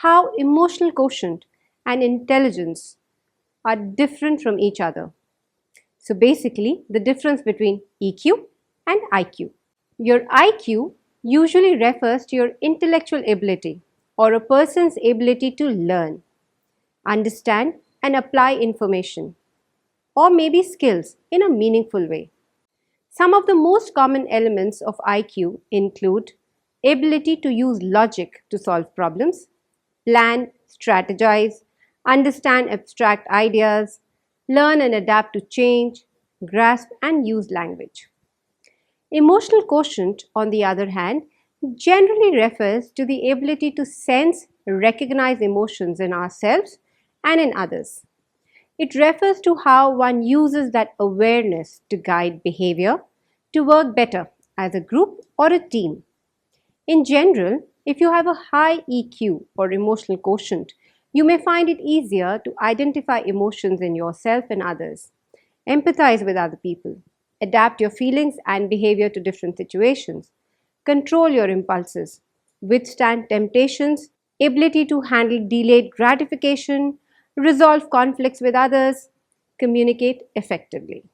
how emotional quotient and intelligence are different from each other. So basically, the difference between EQ and IQ. Your IQ usually refers to your intellectual ability or a person's ability to learn, understand, and apply information, or maybe skills in a meaningful way. Some of the most common elements of IQ include ability to use logic to solve problems, plan, strategize, understand abstract ideas, learn and adapt to change, grasp and use language. Emotional quotient, on the other hand, generally refers to the ability to sense, recognize emotions in ourselves and in others. It refers to how one uses that awareness to guide behavior to work better as a group or a team. In general, if you have a high EQ or emotional quotient, you may find it easier to identify emotions in yourself and others, empathize with other people, adapt your feelings and behavior to different situations, control your impulses, withstand temptations, ability to handle delayed gratification, resolve conflicts with others, communicate effectively.